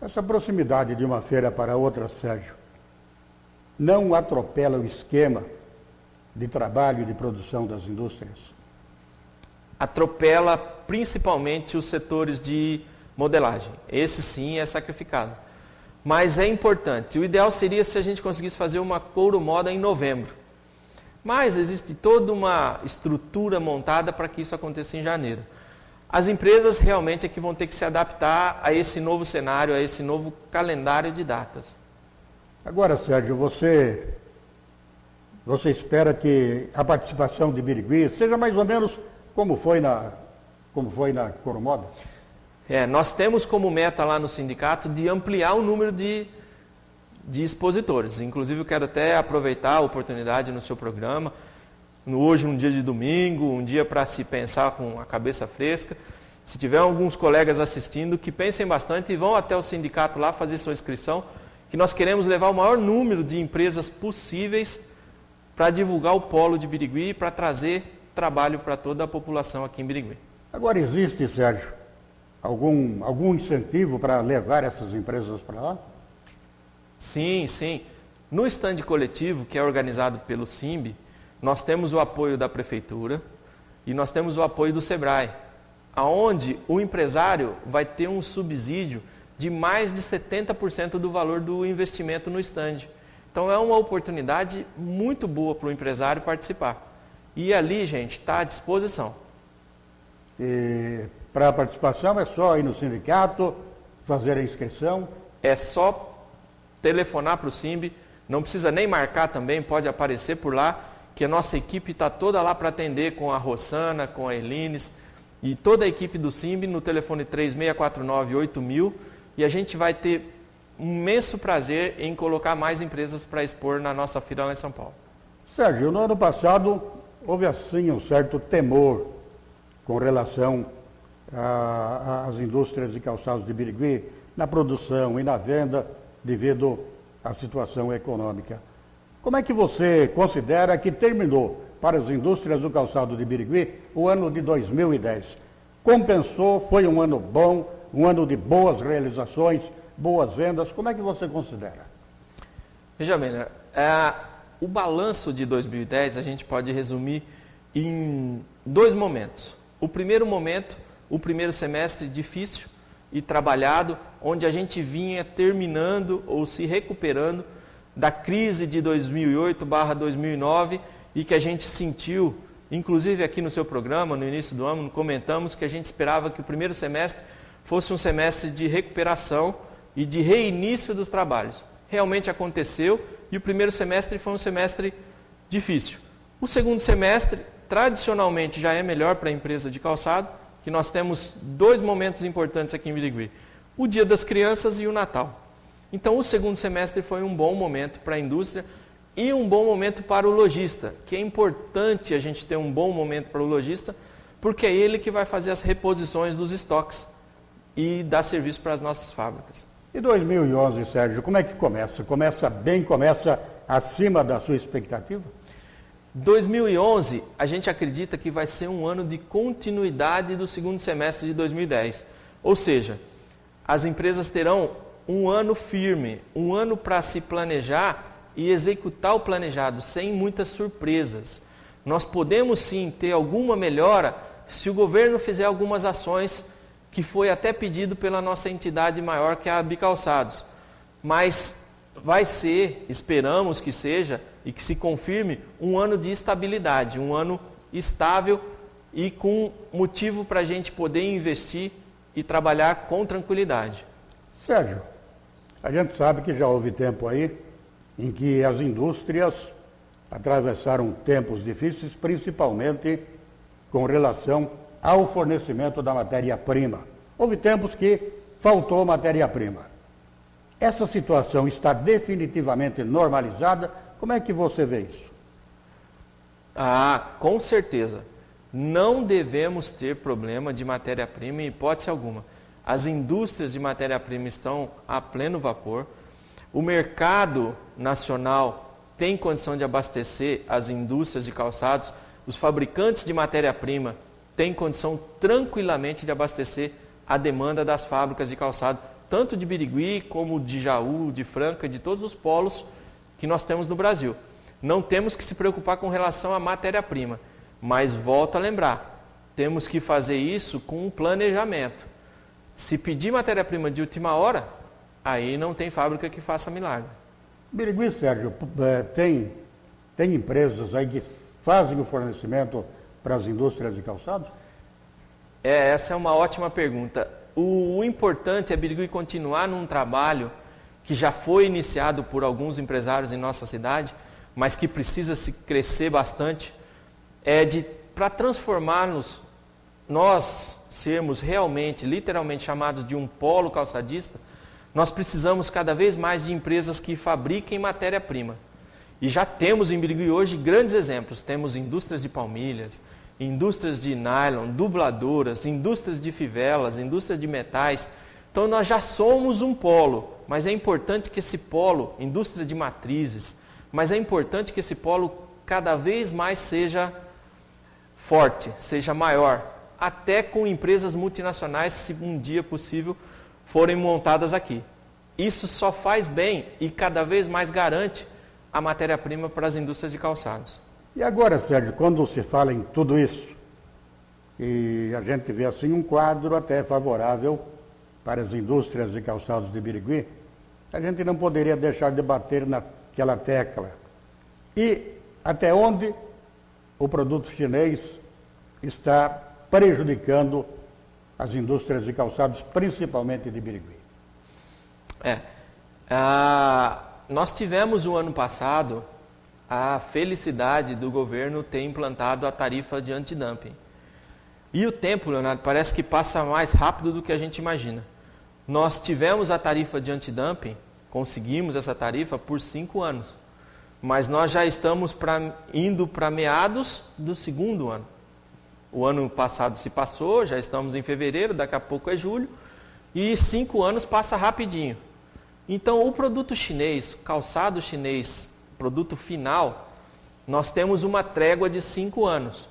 Essa proximidade de uma feira para outra, Sérgio, não atropela o esquema de trabalho e de produção das indústrias? Atropela principalmente os setores de modelagem. Esse sim é sacrificado. Mas é importante. O ideal seria se a gente conseguisse fazer uma Couro Moda em novembro. Mas existe toda uma estrutura montada para que isso aconteça em janeiro. As empresas realmente é que vão ter que se adaptar a esse novo cenário, a esse novo calendário de datas. Agora, Sérgio, você espera que a participação de Birigui seja mais ou menos como foi na Couro Moda? Nós temos como meta lá no sindicato de ampliar o número de expositores. Inclusive, eu quero até aproveitar a oportunidade no seu programa, hoje um dia de domingo, um dia para se pensar com a cabeça fresca. Se tiver alguns colegas assistindo, que pensem bastante e vão até o sindicato lá fazer sua inscrição, que nós queremos levar o maior número de empresas possíveis para divulgar o polo de Birigui e para trazer trabalho para toda a população aqui em Birigui. Agora existe, Sérgio, algum incentivo para levar essas empresas para lá? Sim, sim. No stand coletivo, que é organizado pelo SIMB, nós temos o apoio da Prefeitura e nós temos o apoio do SEBRAE, onde o empresário vai ter um subsídio de mais de 70% do valor do investimento no stand. Então é uma oportunidade muito boa para o empresário participar. E ali, gente, está à disposição. E para a participação é só ir no sindicato, fazer a inscrição? É só telefonar para o SIMB, não precisa nem marcar também, pode aparecer por lá, que a nossa equipe está toda lá para atender com a Rossana, com a Elines e toda a equipe do SIMB no telefone 3649-8000 e a gente vai ter um imenso prazer em colocar mais empresas para expor na nossa feira lá em São Paulo. Sérgio, no ano passado houve assim um certo temor com relação às indústrias de calçados de Birigui, na produção e na venda, devido à situação econômica. Como é que você considera que terminou para as indústrias do calçado de Birigui o ano de 2010? Compensou? Foi um ano bom, um ano de boas realizações, boas vendas? Como é que você considera? Veja bem, o balanço de 2010 a gente pode resumir em dois momentos. O primeiro momento, o primeiro semestre difícil e trabalhado, onde a gente vinha terminando ou se recuperando da crise de 2008/2009 e que a gente sentiu, inclusive aqui no seu programa, no início do ano, comentamos que a gente esperava que o primeiro semestre fosse um semestre de recuperação e de reinício dos trabalhos. Realmente aconteceu e o primeiro semestre foi um semestre difícil. O segundo semestre, tradicionalmente, já é melhor para a empresa de calçado, que nós temos dois momentos importantes aqui em Birigui, o Dia das Crianças e o Natal. Então, o segundo semestre foi um bom momento para a indústria e um bom momento para o lojista, que é importante a gente ter um bom momento para o lojista, porque é ele que vai fazer as reposições dos estoques e dar serviço para as nossas fábricas. E 2011, Sérgio, como é que começa? Começa bem, começa acima da sua expectativa? 2011, a gente acredita que vai ser um ano de continuidade do segundo semestre de 2010. Ou seja, as empresas terão um ano firme, um ano para se planejar e executar o planejado, sem muitas surpresas. Nós podemos sim ter alguma melhora se o governo fizer algumas ações que foi até pedido pela nossa entidade maior, que é a Bicalçados. Mas vai ser, esperamos que seja, e que se confirme, um ano de estabilidade, um ano estável e com motivo para a gente poder investir e trabalhar com tranquilidade. Sérgio, a gente sabe que já houve tempo aí em que as indústrias atravessaram tempos difíceis, principalmente com relação ao fornecimento da matéria-prima. Houve tempos que faltou matéria-prima. Essa situação está definitivamente normalizada? Como é que você vê isso? Com certeza. Não devemos ter problema de matéria-prima em hipótese alguma. As indústrias de matéria-prima estão a pleno vapor. O mercado nacional tem condição de abastecer as indústrias de calçados. Os fabricantes de matéria-prima têm condição tranquilamente de abastecer a demanda das fábricas de calçado tanto de Birigui como de Jaú, de Franca, de todos os polos que nós temos no Brasil. Não temos que se preocupar com relação à matéria-prima, mas volto a lembrar, temos que fazer isso com um planejamento. Se pedir matéria-prima de última hora, aí não tem fábrica que faça milagre. Birigui, Sérgio, tem empresas aí que fazem o fornecimento para as indústrias de calçados? Essa é uma ótima pergunta. O importante é Birigui continuar num trabalho que já foi iniciado por alguns empresários em nossa cidade, mas que precisa se crescer bastante, para transformarmos, nós sermos realmente, literalmente chamados de um polo calçadista, nós precisamos cada vez mais de empresas que fabriquem matéria-prima. E já temos em Birigui hoje grandes exemplos. Temos indústrias de palmilhas, indústrias de nylon, dubladoras, indústrias de fivelas, indústrias de metais. Então nós já somos um polo, mas é importante que esse polo, indústria de matrizes, mas é importante que esse polo cada vez mais seja forte, seja maior, até com empresas multinacionais, se um dia possível, forem montadas aqui. Isso só faz bem e cada vez mais garante a matéria-prima para as indústrias de calçados. E agora, Sérgio, quando se fala em tudo isso, e a gente vê assim um quadro até favorável para as indústrias de calçados de Birigui, a gente não poderia deixar de bater naquela tecla. E até onde o produto chinês está prejudicando as indústrias de calçados, principalmente de Birigui? Nós tivemos o ano passado a felicidade do governo ter implantado a tarifa de antidumping. E o tempo, Leonardo, parece que passa mais rápido do que a gente imagina. Nós tivemos a tarifa de antidumping, conseguimos essa tarifa por 5 anos. Mas nós já estamos indo para meados do segundo ano. O ano passado se passou, já estamos em fevereiro, daqui a pouco é julho, e 5 anos passa rapidinho. Então, o produto chinês, calçado chinês, produto final, nós temos uma trégua de 5 anos.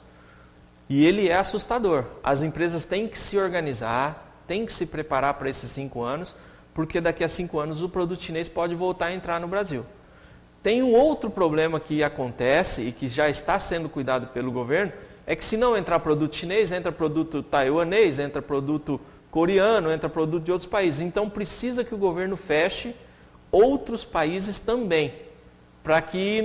E ele é assustador. As empresas têm que se organizar, têm que se preparar para esses 5 anos, porque daqui a 5 anos o produto chinês pode voltar a entrar no Brasil. Tem um outro problema que acontece e que já está sendo cuidado pelo governo, é que se não entrar produto chinês, entra produto taiwanês, entra produto coreano, entra produto de outros países. Então precisa que o governo feche outros países também, para que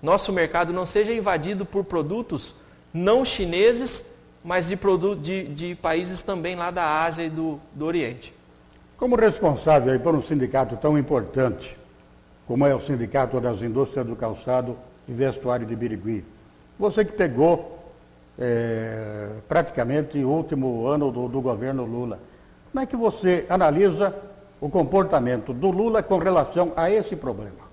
nosso mercado não seja invadido por produtos não chineses, mas de países também lá da Ásia e do Oriente. Como responsável aí por um sindicato tão importante, como é o Sindicato das Indústrias do Calçado e Vestuário de Birigui, você que pegou praticamente o último ano do governo Lula, como é que você analisa o comportamento do Lula com relação a esse problema?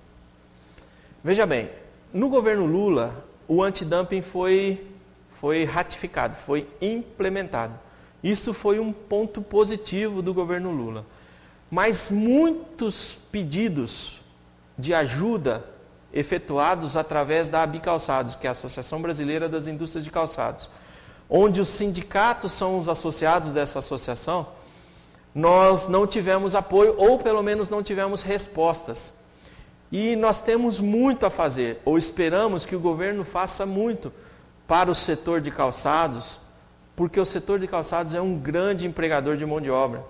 Veja bem, no governo Lula, o antidumping foi ratificado, foi implementado. Isso foi um ponto positivo do governo Lula. Mas muitos pedidos de ajuda efetuados através da Abicalçados, que é a Associação Brasileira das Indústrias de Calçados, onde os sindicatos são os associados dessa associação, nós não tivemos apoio, ou pelo menos não tivemos respostas. E nós temos muito a fazer, ou esperamos que o governo faça muito para o setor de calçados, porque o setor de calçados é um grande empregador de mão de obra.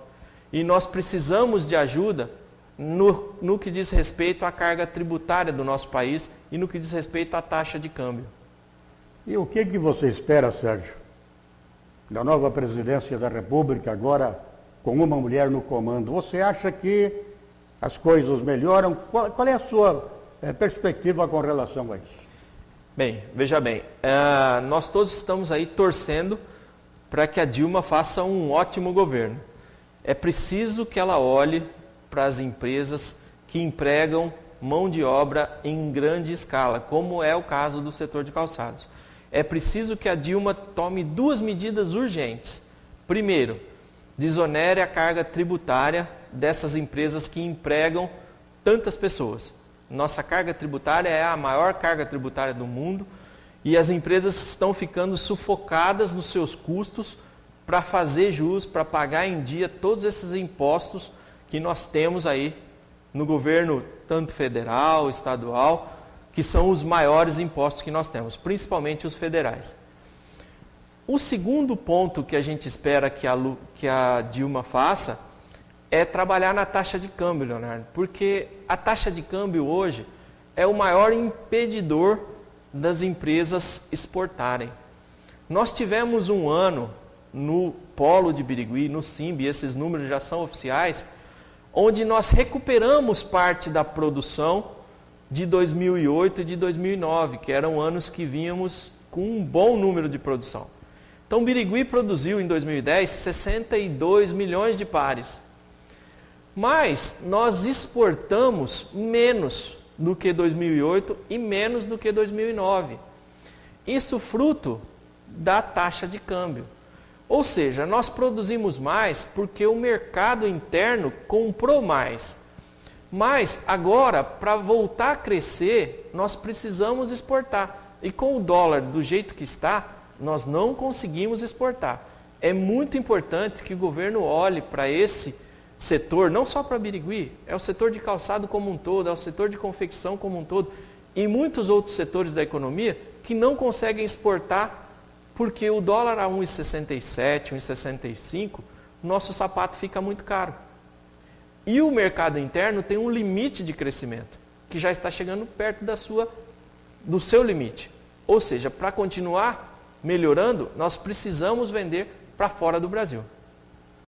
E nós precisamos de ajuda no que diz respeito à carga tributária do nosso país e no que diz respeito à taxa de câmbio. E o que você espera, Sérgio, da nova presidência da República, agora com uma mulher no comando? Você acha que as coisas melhoram? Qual é a sua perspectiva com relação a isso? Bem, veja bem, nós todos estamos aí torcendo para que a Dilma faça um ótimo governo. É preciso que ela olhe para as empresas que empregam mão de obra em grande escala, como é o caso do setor de calçados. É preciso que a Dilma tome 2 medidas urgentes. Primeiro, desonere a carga tributária dessas empresas que empregam tantas pessoas. Nossa carga tributária é a maior carga tributária do mundo e as empresas estão ficando sufocadas nos seus custos para fazer jus, para pagar em dia todos esses impostos que nós temos aí no governo, tanto federal, estadual, que são os maiores impostos que nós temos, principalmente os federais. O segundo ponto que a gente espera que a Dilma faça é trabalhar na taxa de câmbio, Leonardo, porque a taxa de câmbio hoje é o maior impedidor das empresas exportarem. Nós tivemos um ano no Polo de Birigui, no SIMB, esses números já são oficiais, onde nós recuperamos parte da produção de 2008 e de 2009, que eram anos que vínhamos com um bom número de produção. Então, Birigui produziu em 2010 62 milhões de pares. Mas nós exportamos menos do que 2008 e menos do que 2009. Isso fruto da taxa de câmbio. Ou seja, nós produzimos mais porque o mercado interno comprou mais. Mas agora, para voltar a crescer, nós precisamos exportar. E com o dólar do jeito que está, nós não conseguimos exportar. É muito importante que o governo olhe para esse setor, não só para Birigui, é o setor de calçado como um todo, é o setor de confecção como um todo, e muitos outros setores da economia que não conseguem exportar porque o dólar a 1,67, 1,65, nosso sapato fica muito caro. E o mercado interno tem um limite de crescimento, que já está chegando perto do seu limite. Ou seja, para continuar melhorando, nós precisamos vender para fora do Brasil.